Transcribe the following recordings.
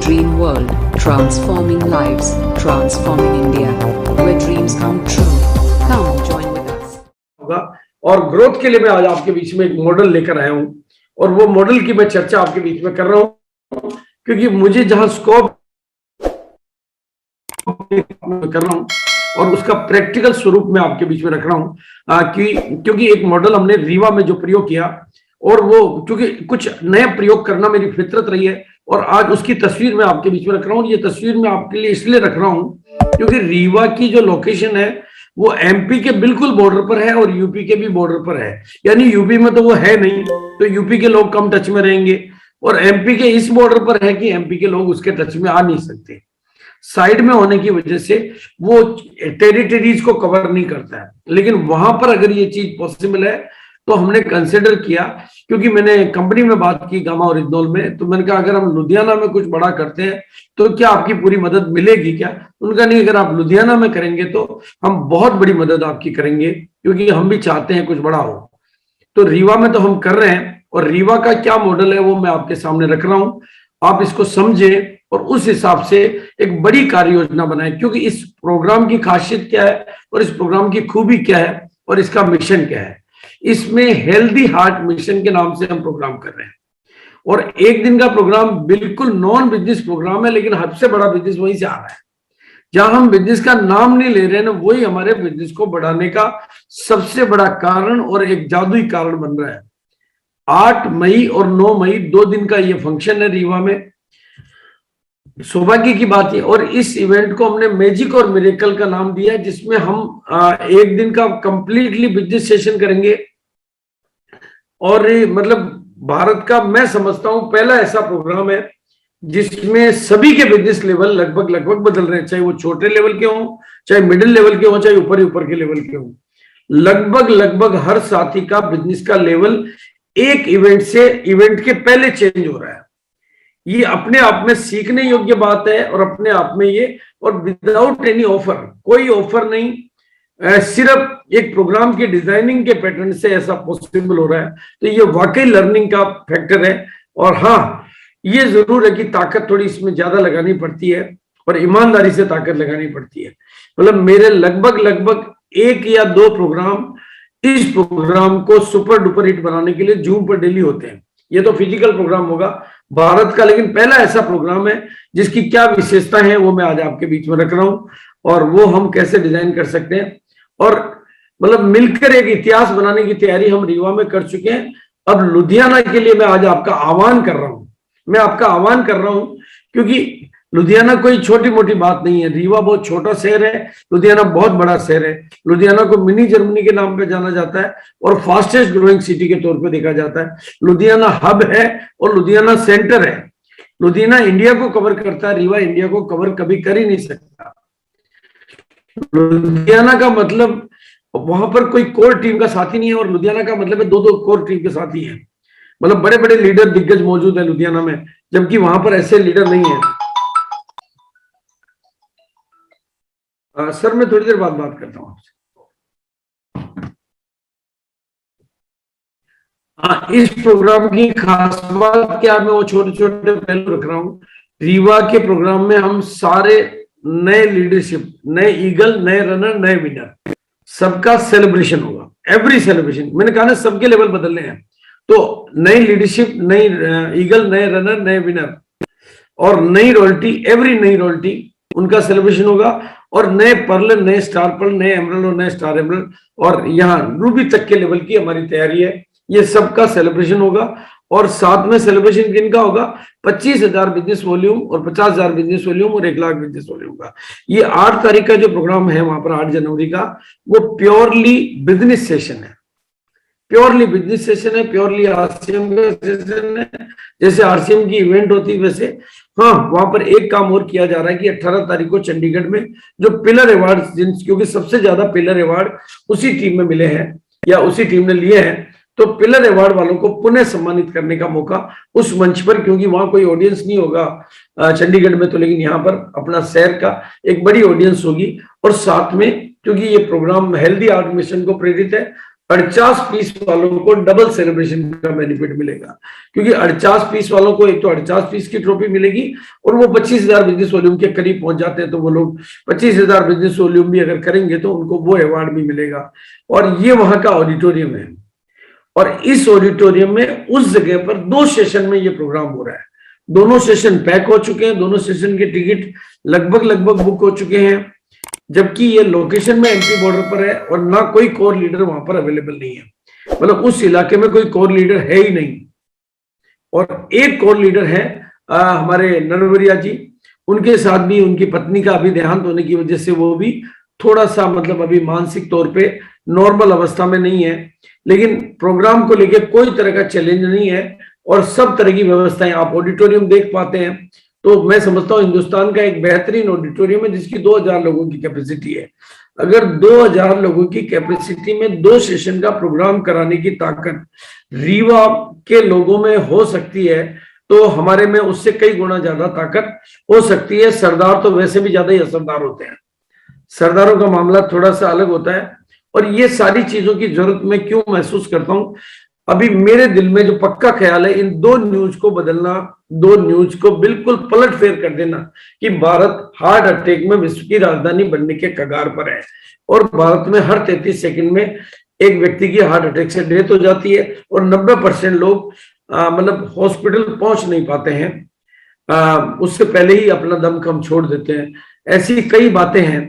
Dream World, transforming lives, transforming India, where dreams come true. Come join with us. और growth के लिए मैं आज आपके बीच में एक मॉडल लेकर आया हूं और वो मॉडल की मैं चर्चा आपके बीच में कर रहा हूं क्योंकि मुझे जहां स्कोप कर रहा हूं और उसका प्रैक्टिकल स्वरूप में आपके बीच में रख रहा हूं क्योंकि एक मॉडल हमने रीवा में जो प्रयोग किया और वो क्योंकि कुछ नया प्रयोग करना मेरी फितरत रही है और आज उसकी तस्वीर मैं आपके बीच में रख रहा हूँ। ये तस्वीर मैं आपके लिए इसलिए रख रहा हूँ क्योंकि रीवा की जो लोकेशन है वो एमपी के बिल्कुल बॉर्डर पर है और यूपी के भी बॉर्डर पर है, यानी यूपी में तो वो है नहीं तो यूपी के लोग कम टच में रहेंगे और एमपी के इस बॉर्डर पर है कि एमपी के लोग उसके टच में आ नहीं सकते, साइड में होने की वजह से वो टेरिटरीज को कवर नहीं करता है। लेकिन वहां पर अगर ये चीज पॉसिबल है तो हमने कंसिडर किया क्योंकि मैंने कंपनी में बात की गामा ओरिजिनल में, तो मैंने कहा अगर हम लुधियाना में कुछ बड़ा करते हैं तो क्या आपकी पूरी मदद मिलेगी क्या? उनका नहीं, अगर आप लुधियाना में करेंगे तो हम बहुत बड़ी मदद आपकी करेंगे क्योंकि हम भी चाहते हैं कुछ बड़ा हो। तो रीवा में तो हम कर रहे हैं और रीवा का क्या मॉडल है वो मैं आपके सामने रख रहा हूं, आप इसको समझें और उस हिसाब से एक बड़ी कार्य योजना बनाएं क्योंकि इस प्रोग्राम की खासियत क्या है और इस प्रोग्राम की खूबी क्या है और इसका मिशन क्या है। इसमें हेल्दी हार्ट मिशन के नाम से हम प्रोग्राम कर रहे हैं और एक दिन का प्रोग्राम बिल्कुल नॉन बिजनेस प्रोग्राम है, लेकिन सबसे बड़ा बिजनेस वहीं से आ रहा है। जहां हम बिजनेस का नाम नहीं ले रहे हैं ना, वही हमारे बिजनेस को बढ़ाने का सबसे बड़ा कारण और एक जादुई कारण बन रहा है। 8 मई और 9 मई 2 दिन का ये फंक्शन है रीवा में। सौभाग्य की बात है और इस इवेंट को हमने मैजिक और मिरेकल का नाम दिया है, जिसमें हम एक दिन का कंप्लीटली बिजनेस सेशन करेंगे और मतलब भारत का मैं समझता हूं पहला ऐसा प्रोग्राम है जिसमें सभी के बिजनेस लेवल लगभग बदल रहे हैं, चाहे वो छोटे लेवल के हों, चाहे मिडिल लेवल के हों, चाहे ऊपर के लेवल के हों। लगभग हर साथी का बिजनेस का लेवल एक इवेंट से इवेंट के पहले चेंज हो रहा है। ये अपने आप में सीखने योग्य बात है और अपने आप में ये, और विदाउट एनी ऑफर, कोई ऑफर नहीं, सिर्फ एक प्रोग्राम की डिजाइनिंग के पैटर्न से ऐसा पॉसिबल हो रहा है। तो ये वाकई लर्निंग का फैक्टर है। और हाँ, ये जरूर है कि ताकत थोड़ी इसमें ज्यादा लगानी पड़ती है और ईमानदारी से ताकत लगानी पड़ती है। मतलब मेरे लगभग 1 या 2 प्रोग्राम इस प्रोग्राम को सुपर डुपर हिट बनाने के लिए जूम पर डेली होते हैं। ये तो फिजिकल प्रोग्राम होगा भारत का, लेकिन पहला ऐसा प्रोग्राम है जिसकी क्या विशेषता है वो मैं आज आपके बीच में रख रहा हूं और वो हम कैसे डिजाइन कर सकते हैं और मतलब मिलकर एक इतिहास बनाने की तैयारी हम रीवा में कर चुके हैं। अब लुधियाना के लिए मैं आज आपका आह्वान कर रहा हूं, मैं आपका आह्वान कर रहा हूं क्योंकि लुधियाना कोई छोटी मोटी बात नहीं है। रीवा बहुत छोटा शहर है, लुधियाना बहुत बड़ा शहर है। लुधियाना को मिनी जर्मनी के नाम पे जाना जाता है और फास्टेस्ट ग्रोइंग सिटी के तौर पे देखा जाता है। लुधियाना हब है और लुधियाना सेंटर है। लुधियाना इंडिया को कवर करता है, रीवा इंडिया को कवर कभी कर ही नहीं सकता। लुधियाना का मतलब वहां पर कोई कोर टीम का साथी नहीं है और लुधियाना का मतलब है 2 कोर टीम के साथी हैं। मतलब बड़े लीडर दिग्गज मौजूद है लुधियाना में, जबकि वहां पर ऐसे लीडर नहीं है। सर मैं थोड़ी देर बाद बात करता हूं आपसे। इस प्रोग्राम की खास बात क्या, मैं वो छोटे पहलू रख रहा हूं। रीवा के प्रोग्राम में हम सारे नए लीडरशिप, नए ईगल, नए रनर, नए विनर, सबका सेलिब्रेशन होगा। एवरी सेलिब्रेशन, मैंने कहा ना सबके लेवल बदलने हैं, तो नई लीडरशिप, नई ईगल, नए रनर, नए विनर और नई रॉयल्टी, एवरी नई रॉयल्टी उनका सेलिब्रेशन होगा और नए पर्ल, नए स्टार पर्ल, नए एमरल्ड और नए स्टार एमरल्ड और यहाँ रूबी तक के लेवल की हमारी तैयारी है। ये सबका सेलिब्रेशन होगा और साथ में सेलिब्रेशन किनका होगा? 25,000 बिजनेस वॉल्यूम और 50,000 बिजनेस वॉल्यूम और 1 लाख बिजनेस वॉल्यूम का। ये 8 तारीख का जो प्रोग्राम है वहां पर 8 जनवरी का, वो प्योरली बिजनेस सेशन है, प्योरली बिजनेस सेशन है, प्योरली आरसीएम का सेशन है। जैसे आरसीएम की इवेंट होती है वैसे हाँ, वहां पर एक काम और किया जा रहा है कि 18 तारीख को चंडीगढ़ में जो पिलर अवार्ड, क्योंकि सबसे ज्यादा पिलर अवार्ड उसी टीम में मिले हैं या उसी टीम ने लिए हैं, तो पिलर अवार्ड वालों को पुनः सम्मानित करने का मौका उस मंच पर, क्योंकि वहां कोई ऑडियंस नहीं होगा चंडीगढ़ में तो, लेकिन यहाँ पर अपना शहर का एक बड़ी ऑडियंस होगी। और साथ में क्योंकि ये प्रोग्राम हेल्दी हार्ट मिशन को प्रेरित है 48 पीस वालों को डबल सेलिब्रेशन का बेनिफिट मिलेगा, क्योंकि 48 पीस वालों को एक तो 48 पीस की ट्रॉफी मिलेगी और वो 25,000 बिजनेस वॉल्यूम के करीब पहुंच जाते हैं, तो वो लोग 25,000 बिजनेस वॉल्यूम भी अगर करेंगे तो उनको वो अवार्ड भी मिलेगा। और ये वहां का ऑडिटोरियम है, और इस ऑडिटोरियम में उस जगह पर 2 सेशन में ये प्रोग्राम हो रहा है। दोनों सेशन पैक हो चुके हैं, दोनों सेशन के टिकट लगभग बुक हो चुके हैं, जबकि ये लोकेशन में एंट्री बॉर्डर पर है और ना कोई कोर लीडर वहां पर अवेलेबल नहीं है, मतलब उस इलाके में कोई कोर लीडर है ही नहीं। और एक कोर लीडर है हमारे नरवरिया जी, उनके साथ भी उनकी पत्नी का अभी देहांत होने की वजह से वो भी थोड़ा सा मतलब अभी मानसिक तौर पे नॉर्मल अवस्था में नहीं है, लेकिन प्रोग्राम को लेकर कोई तरह का चैलेंज नहीं है और सब तरह की व्यवस्थाएं आप ऑडिटोरियम देख पाते हैं। तो मैं समझता हूँ हिंदुस्तान का एक बेहतरीन ऑडिटोरियम है जिसकी 2000 लोगों की कैपेसिटी है। अगर 2000 लोगों की कैपेसिटी में 2 सेशन का प्रोग्राम कराने की ताकत रीवा के लोगों में हो सकती है, तो हमारे में उससे कई गुना ज्यादा ताकत हो सकती है। सरदार तो वैसे भी ज्यादा ही असरदार होते हैं, सरदारों का मामला थोड़ा सा अलग होता है। और ये सारी चीजों की जरूरत मैं क्यों महसूस करता हूं, अभी मेरे दिल में जो पक्का ख्याल है, इन 2 न्यूज को बदलना, 2 न्यूज को बिल्कुल पलट फेर कर देना कि भारत हार्ट अटैक में विश्व की राजधानी बनने के कगार पर है और भारत में हर 33 सेकंड में एक व्यक्ति की हार्ट अटैक से डेथ हो जाती है और 90% लोग मतलब हॉस्पिटल पहुंच नहीं पाते हैं, उससे पहले ही अपना दम छोड़ देते हैं। ऐसी कई बातें हैं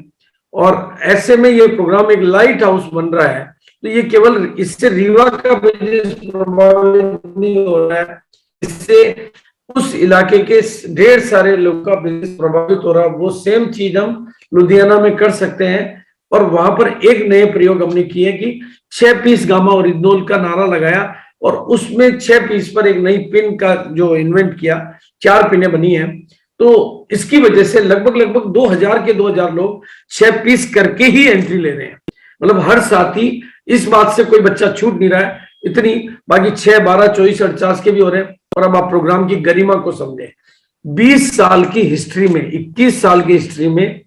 और ऐसे में ये प्रोग्राम एक लाइट हाउस बन रहा है। तो ये केवल इससे रीवा का बिजनेस प्रभावित नहीं हो रहा है, इससे उस इलाके के ढेर सारे लोगों का बिजनेस प्रभावित हो रहा है। वो सेम चीज हम लुधियाना में कर सकते हैं और वहां पर एक नए प्रयोग हमने किए कि 6 पीस गामा ओरिजिनल का नारा लगाया और उसमें 6 पीस पर एक नई पिन का जो इन्वेंट किया, 4 पिनें बनी हैं। तो इसकी वजह से लगभग 2000 के 2000 लोग 6 पीस करके ही एंट्री ले रहे हैं, मतलब हर साथी इस बात से कोई बच्चा छूट नहीं रहा है इतनी। बाकी 6, 12, 24, 48 के भी हो रहे हैं। और अब आप प्रोग्राम की गरिमा को समझे, 20 साल की हिस्ट्री में, 21 साल की हिस्ट्री में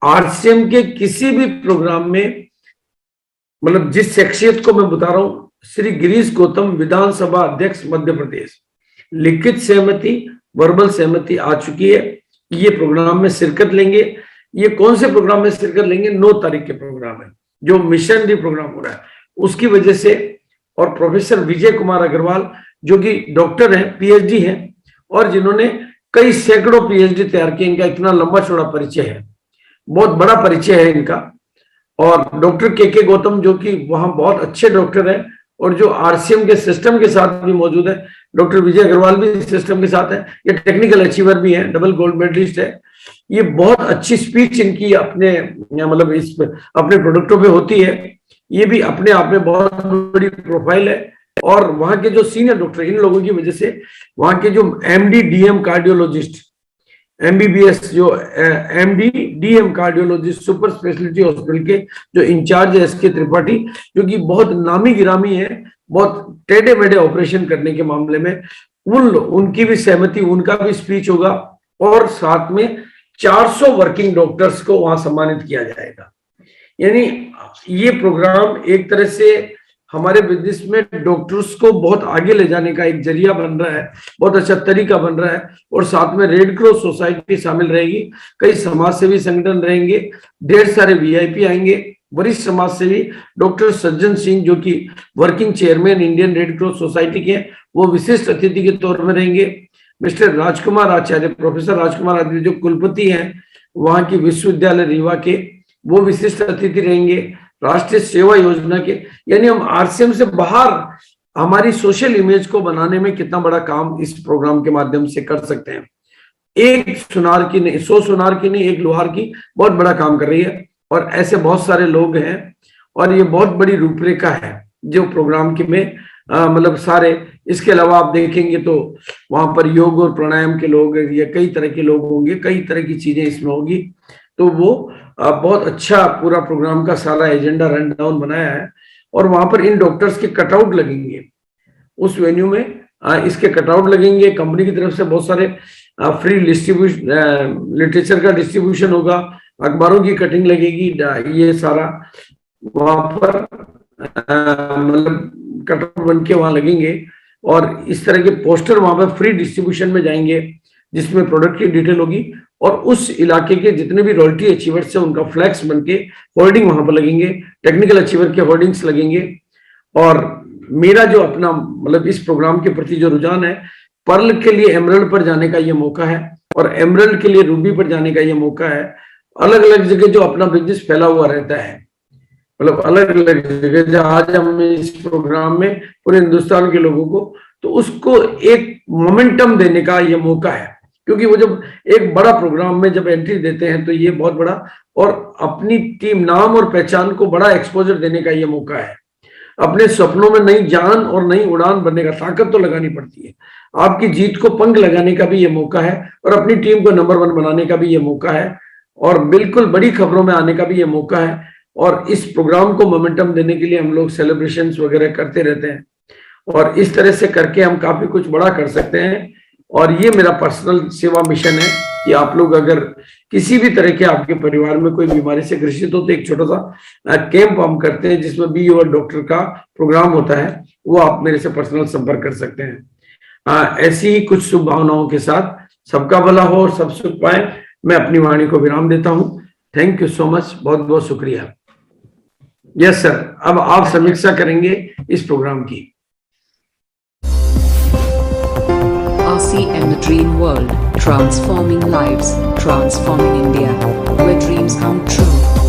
आरसीएम के किसी भी प्रोग्राम में, मतलब जिस शख्सियत को मैं बता रहा हूं, श्री गिरीश गौतम विधानसभा अध्यक्ष मध्य प्रदेश, लिखित सहमति, वर्बल सहमति आ चुकी है, ये प्रोग्राम में शिरकत लेंगे। ये कौन से प्रोग्राम में शिरकत लेंगे? 9 तारीख के प्रोग्राम है जो मिशनरी प्रोग्राम हो रहा है उसकी वजह से। और प्रोफेसर विजय कुमार अग्रवाल जो कि डॉक्टर हैं, पीएचडी हैं और जिन्होंने कई सैकड़ों पीएचडी तैयार किए, इनका इतना लंबा चौड़ा परिचय है, बहुत बड़ा परिचय है इनका। और डॉक्टर के गौतम जो कि वहां बहुत अच्छे डॉक्टर हैं और जो आरसीएम के सिस्टम के साथ भी मौजूद है। डॉक्टर विजय अग्रवाल भी सिस्टम के साथ है, ये टेक्निकल अचीवर भी हैं, डबल गोल्ड मेडलिस्ट है। ये बहुत अच्छी स्पीच इनकी अपने मतलब इस अपने प्रोडक्टों पे होती है, ये भी अपने आप में बहुत बड़ी प्रोफाइल है। और वहां के जो सीनियर डॉक्टर, इन लोगों की वजह से वहां के जो एमडी डीएम कार्डियोलॉजिस्ट, एमबीबीएस जो MD DM cardiologist super speciality hospital के जो इंचार्ज है एसके त्रिपाठी, जो कि बहुत नामी गिरामी है, बहुत टेढ़े मेढ़े ऑपरेशन करने के मामले में, उनकी भी सहमति, उनका भी स्पीच होगा। और साथ में 400 वर्किंग डॉक्टर्स को वहां सम्मानित किया जाएगा। यानी ये प्रोग्राम एक तरह से हमारे बिजनेस में डॉक्टर्स को बहुत आगे ले जाने का एक जरिया बन रहा है, बहुत अच्छा तरीका बन रहा है। और साथ में रेड क्रॉस सोसाइटी शामिल रहेगी, कई समाज सेवी संगठन रहेंगे, ढेर सारे वीआईपी आएंगे। वरिष्ठ समाज सेवी डॉक्टर सज्जन सिंह जो कि working chairman Indian red cross society के, वो विशिष्ट अतिथि के तौर में रहेंगे। मिस्टर राजकुमार आचार्य, प्रोफेसर राजकुमार आचार्य जो कुलपति हैं वहां की विश्वविद्यालय रीवा के, वो विशिष्ट अतिथि रहेंगे। राष्ट्रीय सेवा योजना के, यानी हम आरसीएम से बाहर हमारी सोशल इमेज को बनाने में कितना बड़ा काम इस प्रोग्राम के माध्यम से कर सकते हैं। एक सुनार की नहीं, 100 सुनार की नहीं, एक लोहार की बहुत बड़ा काम कर रही है। और ऐसे बहुत सारे लोग हैं और ये बहुत बड़ी रूपरेखा है जो प्रोग्राम की में मतलब सारे। इसके अलावा आप देखेंगे तो वहां पर योग और प्राणायाम के लोग या कई तरह के लोग होंगे, कई तरह की चीजें इसमें होगी। तो वो बहुत अच्छा पूरा प्रोग्राम का सारा एजेंडा रन डाउन बनाया है। और वहां पर इन डॉक्टर्स के कटआउट लगेंगे उस वेन्यू में, इसके कटआउट लगेंगे। कंपनी की तरफ से बहुत सारे फ्री डिस्ट्रीब्यूशन, लिटरेचर का डिस्ट्रीब्यूशन होगा, अखबारों की कटिंग लगेगी, ये सारा वहां पर मतलब कटर बन के वहां लगेंगे और इस तरह के पोस्टर वहां पर फ्री डिस्ट्रीब्यूशन में जाएंगे, जिसमें प्रोडक्ट की डिटेल होगी और उस इलाके के जितने भी रॉयल्टी अचीवर्स हैं उनका फ्लैक्स बन के होर्डिंग वहां पर लगेंगे, टेक्निकल अचीवर के होर्डिंग्स लगेंगे। और मेरा जो अपना मतलब इस प्रोग्राम के प्रति जो रुझान है, पर्ल के लिए एमरल्ड पर जाने का ये मौका है और एमरल्ड के लिए रूबी पर जाने का ये मौका है। अलग अलग जगह जो अपना बिजनेस फैला हुआ रहता है, मतलब अलग अलग जगह, जहां आज हम इस प्रोग्राम में पूरे हिंदुस्तान के लोगों को, तो उसको एक मोमेंटम देने का ये मौका है। क्योंकि वो जब एक बड़ा प्रोग्राम में जब एंट्री देते हैं तो ये बहुत बड़ा, और अपनी टीम, नाम और पहचान को बड़ा एक्सपोजर देने का ये मौका है। अपने सपनों में नई जान और नई उड़ान भरने का, ताकत तो लगानी पड़ती है, आपकी जीत को पंख लगाने का भी ये मौका है और अपनी टीम को नंबर 1 बनाने का भी ये मौका है और बिल्कुल बड़ी खबरों में आने का भी ये मौका है। और इस प्रोग्राम को मोमेंटम देने के लिए हम लोग सेलिब्रेशंस वगैरह करते रहते हैं और इस तरह से करके हम काफी कुछ बड़ा कर सकते हैं। और ये मेरा पर्सनल सेवा मिशन है कि आप लोग अगर किसी भी तरह के आपके परिवार में कोई बीमारी से ग्रसित हो तो एक छोटा सा कैंप हम करते हैं जिसमें बी योर डॉक्टर का प्रोग्राम होता है, वो आप मेरे से पर्सनल संपर्क कर सकते हैं। ऐसी ही कुछ शुभ भावनाओं के साथ सबका भला हो और सब सुख पाए, मैं अपनी वाणी को विराम देता हूं। थैंक यू सो मच, बहुत बहुत शुक्रिया। यस सर, अब आप समीक्षा करेंगे इस प्रोग्राम की। RCM The Dream World, transforming lives, transforming India, where dreams come true.